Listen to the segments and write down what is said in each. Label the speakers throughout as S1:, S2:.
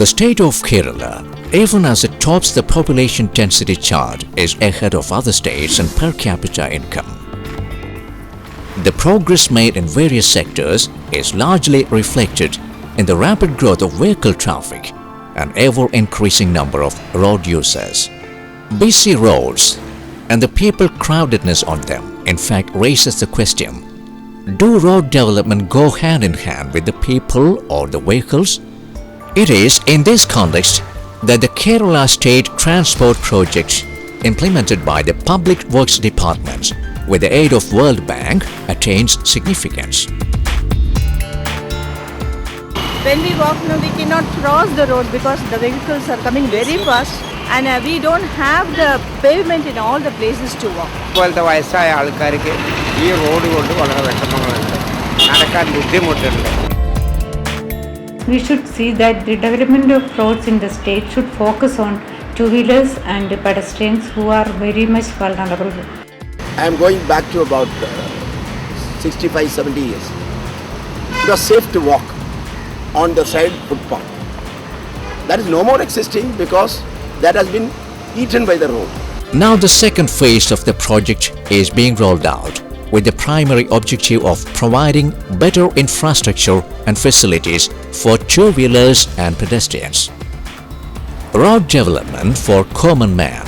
S1: The state of Kerala, even as it tops the population density chart, is ahead of other states in per capita income. The progress made in various sectors is largely reflected in the rapid growth of vehicle traffic and ever-increasing number of road users. Busy roads and the people crowdedness on them in fact raises the question, do road development go hand in hand with the people or the vehicles? It is in this context that the Kerala State Transport Project implemented by the Public Works Department with the aid of World Bank attains significance.
S2: When we walk now, we cannot cross the road because the vehicles are coming very fast and we don't have the pavement in all the places to walk.
S3: ഇപ്പോഴത്തെ വയസ്സായ ആൾക്കാർക്ക് ഈ road കൊണ്ട് വളരെ വിഷമങ്ങളുണ്ട്, നടക്കാൻ ബുദ്ധിമുട്ടുണ്ട്.
S4: We should see that the development of roads in the state should focus on two-wheelers and pedestrians who are very much vulnerable.
S5: I am going back to about 65-70 years. It was safe to walk on the side footpath. That is no more existing because that has been eaten by the road.
S1: Now the second phase of the project is being rolled out with the primary objective of providing better infrastructure and facilities for two-wheelers and pedestrians. Road development for common man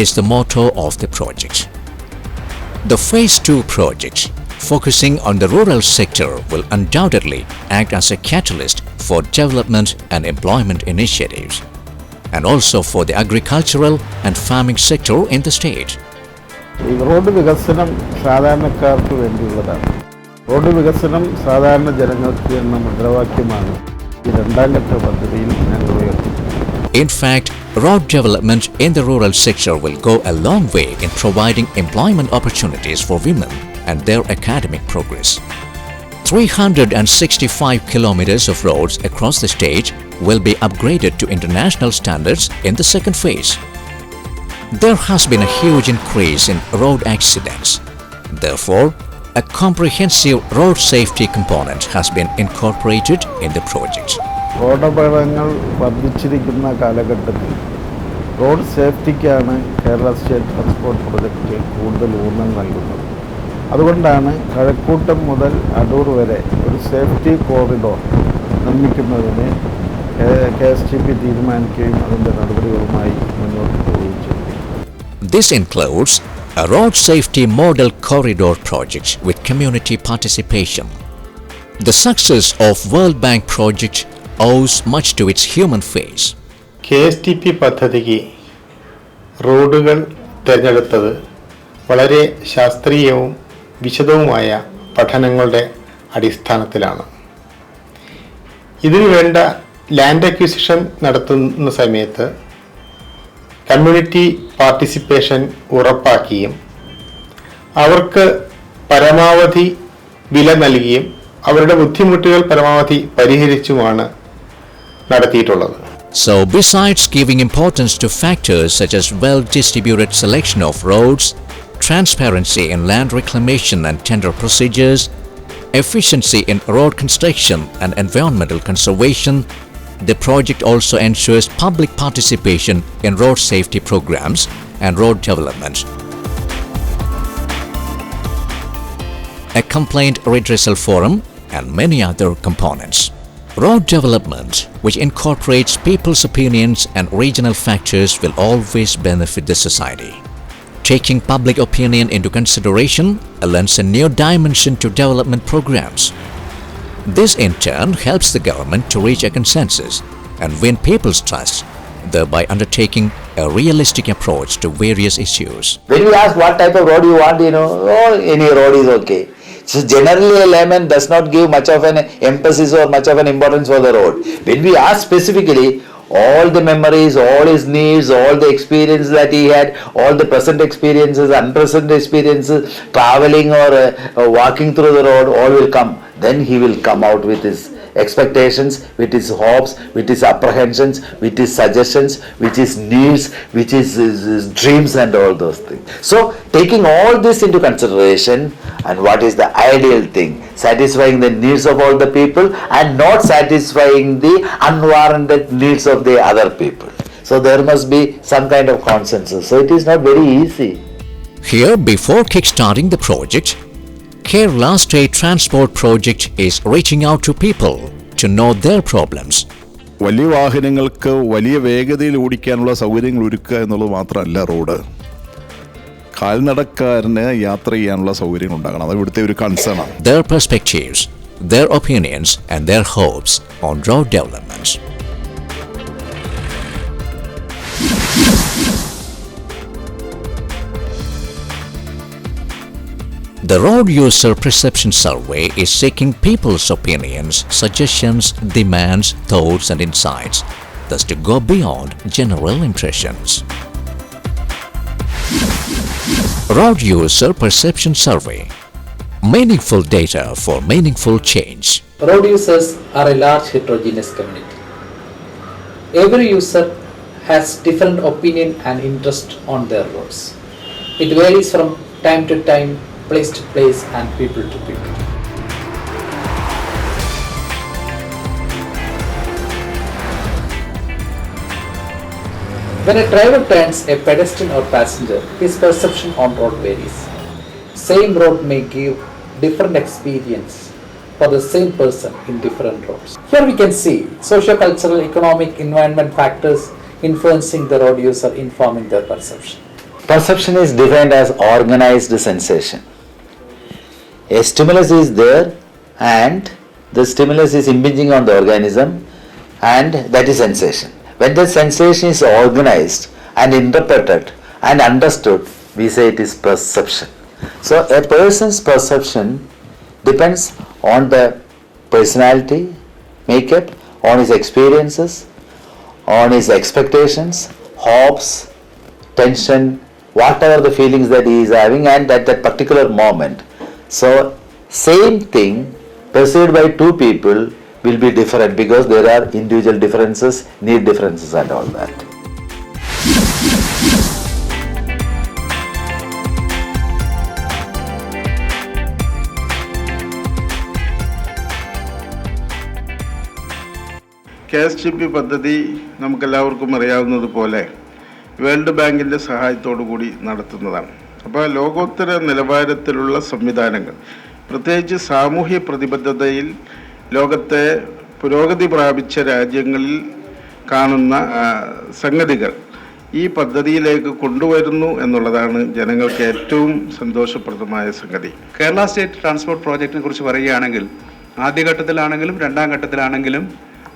S1: is the motto of the project. The Phase 2 project, focusing on the rural sector, will undoubtedly act as a catalyst for development and employment initiatives, and also for the agricultural and farming sector in the state.
S6: ഈ road വികസനം സാധാരണക്കാർക്ക് വേണ്ടിയുള്ളതാണ്. Road വികസനം സാധാരണ ജനങ്ങൾക്ക് എന്ന മുദ്രാവാക്യമാണ് ഈ രണ്ടാം ഘട്ട പദ്ധതിയിൽ ഞങ്ങൾ ഉയർത്തുന്നത്.
S1: In fact, road development in the rural sector will go a long way in providing employment opportunities for women and their academic progress. 365 kilometers of roads across the state will be upgraded to international standards in the second phase. There has been a huge increase in road accidents. Therefore, a comprehensive road safety component has been incorporated in the project.
S6: റോഡപകടങ്ങൾ വർദ്ധിച്ചിരിക്കുന്ന കാലഘട്ടത്തിൽ road സേഫ്റ്റിക്കാണ് Kerala state transport project കൂടുതൽ ഊന്നൽ നൽകുന്നത്. അതുകൊണ്ടാണ് കഴക്കൂട്ടം മുതൽ അടൂർ വരെ ഒരു സേഫ്റ്റി കോറിഡോർ നിർമ്മിക്കുന്നതിന് KSTP തീരുമാനിക്കുകയും അതിൻ്റെ നടപടികളുമായി മുന്നോട്ട് പോവുകയും ചെയ്തു.
S1: This includes a road safety model corridor project with community participation. The success of World Bank project owes much to its human face.
S7: KSTP പദ്ധതിക്ക് റോഡുകൾ തിരഞ്ഞെടുത്തത് വളരെ ശാസ്ത്രീയവും വിശദവുമായ പഠനങ്ങളുടെ അടിസ്ഥാനത്തിലാണ്. ഇതിനു വേണ്ട ലാൻഡ് അക്വിസിഷൻ നടത്തുന്ന സമയത്ത് കമ്മ്യൂണിറ്റി പാർട്ടിസിപ്പേഷൻ ഉറപ്പാക്കിയും അവർക്ക് പരമാവധി വില നൽകിയും അവരുടെ ബുദ്ധിമുട്ടുകൾ പരമാവധി പരിഹരിച്ചുമാണ് നടത്തിയിട്ടുള്ളത്.
S1: So besides giving importance to factors such as well-distributed selection of roads, transparency in land reclamation and tender procedures, efficiency in road construction and environmental conservation, the project also ensures public participation in road safety programs and road development. A complaint redressal forum and many other components. Road development, which incorporates people's opinions and regional factors, will always benefit the society. Taking public opinion into consideration lends a new dimension to development programs. This in turn helps the government to reach a consensus and win people's trust, thereby undertaking a realistic approach to various issues.
S8: When we ask what type of road you want, any road is okay. So generally a layman does not give much of an emphasis or much of an importance for the road. When we ask specifically, all the memories, all his needs, all the experience that he had, all the present experiences, unpresent experiences, traveling or walking through the road, all will come. Then he will come out with his expectations, with his hopes, with his apprehensions, with his suggestions, with his needs, with his dreams and all those things. So taking all this into consideration, and what is the ideal thing? Satisfying the needs of all the people and not satisfying the unwarranted needs of the other people. So there must be some kind of consensus. So it is not very easy.
S1: Here, before kickstarting the project, Kerala State Transport Project is reaching out to people to know their problems.
S6: വലിയ വാഹനങ്ങൾക്ക് വലിയ വേഗതയിൽ ഓടിക്കാനുള്ള സൗകര്യങ്ങൾ ഒരുക്കുക എന്നുള്ളത് മാത്രമല്ല road. കാൽനടക്കാരന് യാത്ര ചെയ്യാനുള്ള സൗകര്യങ്ങൾ ഉണ്ടാകണം. അത് ഇവിടുത്തെ ഒരു കൺസേൺ ആണ്.
S1: Their perspectives, their opinions and their hopes on road developments. The Road User Perception Survey is seeking people's opinions, suggestions, demands, thoughts and insights, thus to go beyond general impressions. Road User Perception Survey. Meaningful data for meaningful change.
S9: Road users are a large heterogeneous community. Every user has different opinion and interest on their roads. It varies from time to time, place to place and people to people. When a driver turns a pedestrian or passenger, his perception on road varies. Same road may give different experience for the same person in different roads. Here we can see socio-cultural, economic, environment factors influencing the road user, informing their perception.
S8: Perception is defined as organized sensation. A stimulus is there and the stimulus is impinging on the organism, and that is sensation. When the sensation is organized and interpreted and understood, we say it is perception. So a person's perception depends on the personality, makeup, on his experiences, on his expectations, hopes, tension, whatever the feelings that he is having and at that particular moment. So same thing perceived by two people will be different because there are individual differences, need differences and all that.
S6: KSTP പദ്ധതി നമുക്കെല്ലാവർക്കും അറിയാവുന്നതുപോലെ world ബാങ്കിൻ്റെ സഹായത്തോടു കൂടി നടത്തുന്നതാണ്. അപ്പോൾ ലോകോത്തര നിലവാരത്തിലുള്ള സംവിധാനങ്ങൾ, പ്രത്യേകിച്ച് സാമൂഹ്യ പ്രതിബദ്ധതയിൽ ലോകത്തെ പുരോഗതി പ്രാപിച്ച രാജ്യങ്ങളിൽ കാണുന്ന സംഗതികൾ ഈ പദ്ധതിയിലേക്ക് കൊണ്ടുവരുന്നു എന്നുള്ളതാണ് ജനങ്ങൾക്ക് ഏറ്റവും സന്തോഷപ്രദമായ സംഗതി.
S10: കേരള സ്റ്റേറ്റ് ട്രാൻസ്പോർട്ട് പ്രോജക്റ്റിനെ കുറിച്ച് പറയുകയാണെങ്കിൽ ആദ്യഘട്ടത്തിലാണെങ്കിലും രണ്ടാം ഘട്ടത്തിലാണെങ്കിലും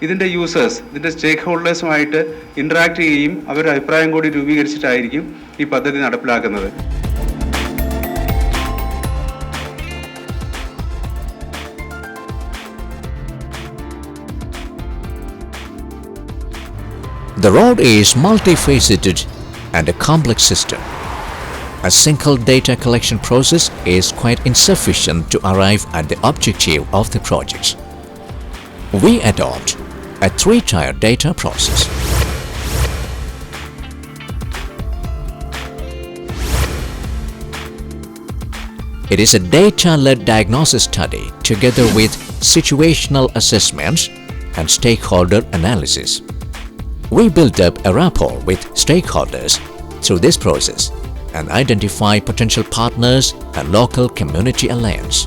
S10: ഇതിൻ്റെ യൂസേഴ്സ്, ഇതിൻ്റെ സ്റ്റേക്ക് ഹോൾഡേഴ്സുമായിട്ട് ഇൻട്രാക്ട് ചെയ്യുകയും അവരുടെ അഭിപ്രായം കൂടി രൂപീകരിച്ചിട്ടായിരിക്കും ഈ പദ്ധതി നടപ്പിലാക്കുന്നത്.
S1: The road is multifaceted and a complex system. A single data collection process is quite insufficient to arrive at the objective of the project. We adopt a three-tier data process. It is a data-led diagnosis study together with situational assessments and stakeholder analysis. We build up a rapport with stakeholders through this process and identify potential partners and local community alliance.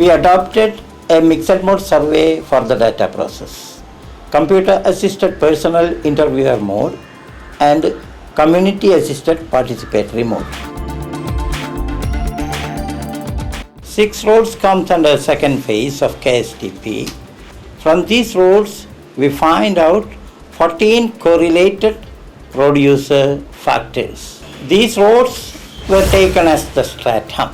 S11: We adopted a mixed mode survey for the data process, computer assisted personal interviewer mode and community assisted participatory mode. 6 roads comes under second phase of KSTP. From these roads, we find out 14 correlated road user factors. These roads were taken as the stratum.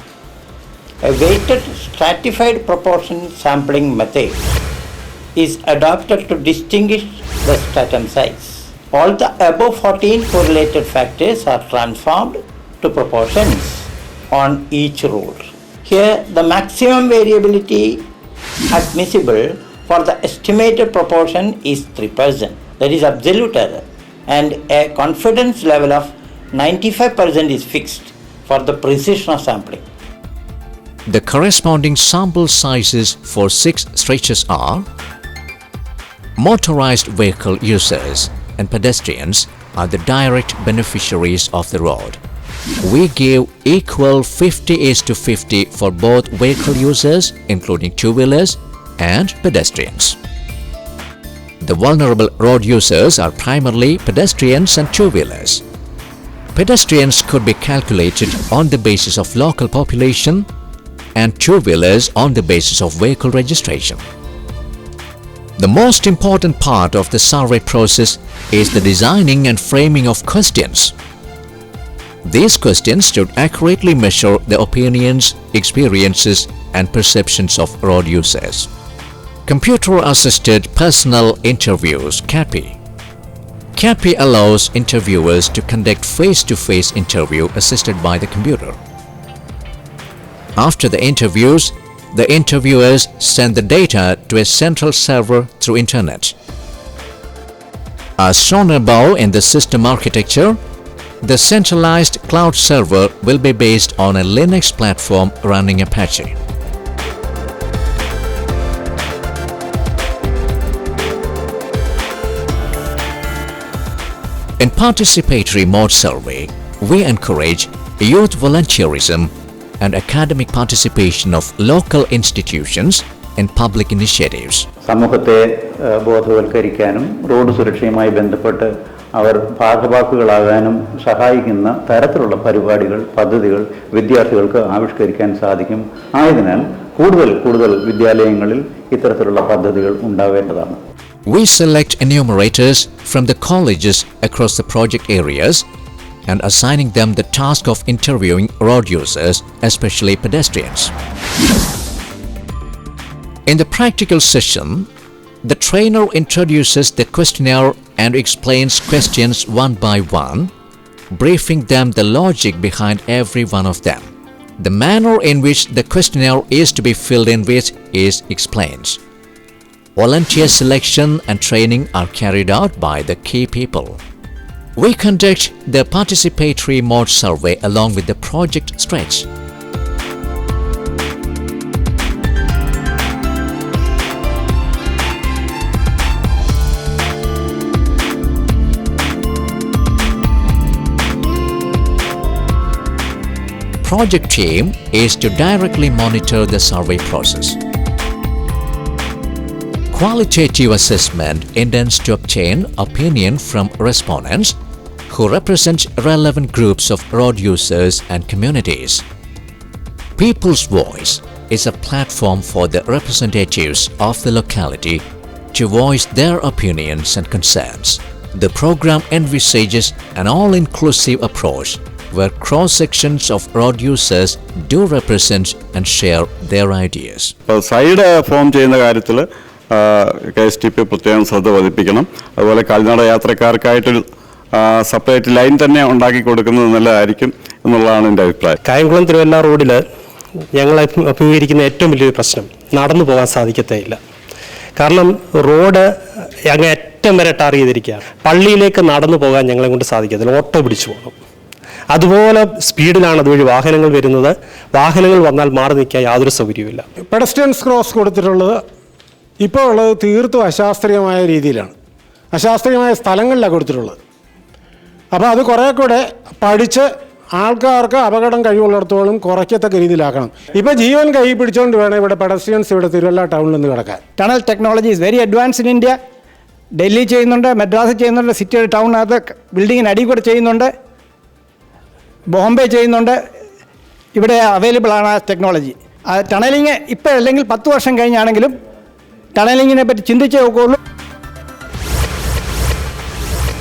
S11: A weighted stratified proportion sampling method is adopted to distinguish the stratum size. All the above 14 correlated factors are transformed to proportions on each road. Here, the maximum variability admissible for the estimated proportion is 3%. That is absolute error. And a confidence level of 95% is fixed for the precision of sampling.
S1: The corresponding sample sizes for 6 stretches are: motorized vehicle users and pedestrians are the direct beneficiaries of the road. We give equal 50:50 for both vehicle users, including two-wheelers, and pedestrians. The vulnerable road users are primarily pedestrians and two-wheelers. Pedestrians could be calculated on the basis of local population and two-wheelers on the basis of vehicle registration. The most important part of the survey process is the designing and framing of questions. These questions should accurately measure the opinions, experiences, and perceptions of road users. Computer-assisted personal interviews (CAPI). CAPI allows interviewers to conduct face-to-face interview assisted by the computer. After the interviews, the interviewers send the data to a central server through internet. As shown above in the system architecture, the centralized cloud server will be based on a Linux platform running Apache. In participatory mode survey, we encourage youth volunteerism and academic participation of local institutions in public initiatives.
S12: സമൂഹത്തെ ബോധവൽക്കരിക്കാനും road സുരക്ഷയുമായി ബന്ധപ്പെട്ട് അവർ ഭാഗവാക്കുകളാകാനും സഹായിക്കുന്ന തരത്തിലുള്ള പരിപാടികൾ, പദ്ധതികൾ വിദ്യാർത്ഥികൾക്ക് ആവിഷ്കരിക്കാൻ സാധിക്കും. ആയതിനാൽ കൂടുതൽ വിദ്യാലയങ്ങളിൽ ഇത്തരത്തിലുള്ള പദ്ധതികൾ ഉണ്ടാവേണ്ടതാണ്.
S1: We select enumerators from the colleges across the project areas and assigning them the task of interviewing road users, especially pedestrians. In the practical session, the trainer introduces the questionnaire and explains questions one by one, briefing them the logic behind every one of them. The manner in which the questionnaire is to be filled in with is explained. Volunteer selection and training are carried out by the key people. We conduct the participatory mode survey along with the project stretch. Project team is to directly monitor the survey process. Qualitative assessment intends to obtain opinion from respondents who represent relevant groups of road users and communities. People's Voice is a platform for the representatives of the locality to voice their opinions and concerns. The program envisages an all-inclusive approach where cross-sections of road users do represent and share their ideas.
S6: Side form ചെയ്യുന്ന കാര്യത്തിൽ KSTP പ്രത്യേകം ശ്രദ്ധ പതിപ്പിക്കണം. അതുപോലെ കാൽനട യാത്രക്കാർക്കായിട്ടൊരു separate line തന്നെ ഉണ്ടാക്കി കൊടുക്കുന്നത് നല്ലതായിരിക്കും എന്നുള്ളതാണ് എൻ്റെ അഭിപ്രായം.
S13: കായംകുളം തിരുവല്ല റോഡിൽ ഞങ്ങൾ അഭിമുഖീകരിക്കുന്ന ഏറ്റവും വലിയൊരു പ്രശ്നം നടന്നു പോകാൻ സാധിക്കത്തേയില്ല. കാരണം റോഡ് അങ്ങ് അറ്റം വരെ ടാർ ചെയ്തിരിക്കുകയാണ്. പള്ളിയിലേക്ക് നടന്നു പോകാൻ ഞങ്ങളെ കൊണ്ട് സാധിക്കത്തില്ല, ഓട്ടോ പിടിച്ചു പോകണം. അതുപോലെ സ്പീഡിലാണ് അതുവഴി വാഹനങ്ങൾ വരുന്നത്. വാഹനങ്ങൾ വന്നാൽ മാറി നിൽക്കാൻ യാതൊരു സൗകര്യവുമില്ല.
S14: പെഡസ്ട്രിയൻസ് ക്രോസ് കൊടുത്തിട്ടുള്ളത് ഇപ്പോൾ ഉള്ളത് തീർത്തും അശാസ്ത്രീയമായ രീതിയിലാണ്, അശാസ്ത്രീയമായ സ്ഥലങ്ങളിലാണ് കൊടുത്തിട്ടുള്ളത്. അപ്പോൾ അത് കുറേ കൂടെ പഠിച്ച് ആൾക്കാർക്ക് അപകടം കഴിവുള്ളിടത്തോളം കുറയ്ക്കത്തക്ക രീതിയിലാക്കണം. ഇപ്പോൾ ജീവൻ കൈ പിടിച്ചുകൊണ്ട് വേണം ഇവിടെ പെഡസ്ട്രിയൻസ് ഇവിടെ തിരുവല്ല ടൗണിൽ നിന്ന് കിടക്കാൻ.
S15: Tunnel technology is very advance in India. Delhi ചെയ്യുന്നുണ്ട്, മദ്രാസ് ചെയ്യുന്നുണ്ട്, സിറ്റി ടൗണിനകത്ത് ബിൽഡിങ്ങിന് അടി കൂടെ ചെയ്യുന്നുണ്ട്, ബോംബെ ചെയ്യുന്നുണ്ട്. ഇവിടെ അവൈലബിൾ ആണ് ആ ടെക്നോളജി. ടണലിങ് ഇപ്പോൾ അല്ലെങ്കിൽ 10 വർഷം കഴിഞ്ഞാണെങ്കിലും ടണലിങ്ങിനെ പറ്റി ചിന്തിച്ചേ നോക്കുള്ളൂ.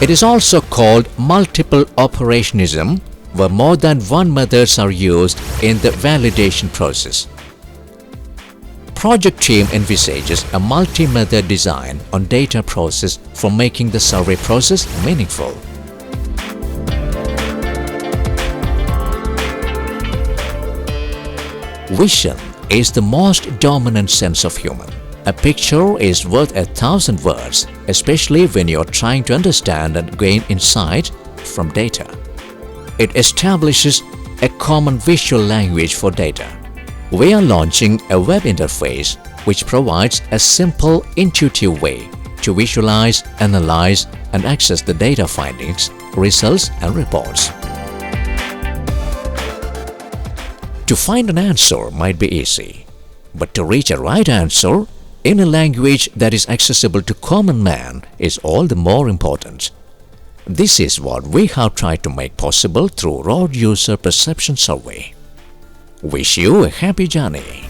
S1: It is also called multiple operationism, where more than one methods are used in the validation process. Project team envisages a multi-method design on data process for making the survey process meaningful. Vision is the most dominant sense of human. A picture is worth 1,000 words, especially when you're trying to understand and gain insight from data. It establishes a common visual language for data. We are launching a web interface which provides a simple, intuitive way to visualize, analyze, and access the data findings, results, and reports. To find an answer might be easy, but to reach a right answer in a language that is accessible to common man is all the more important. This is what we have tried to make possible through Road User Perception Survey. Wish you a happy journey.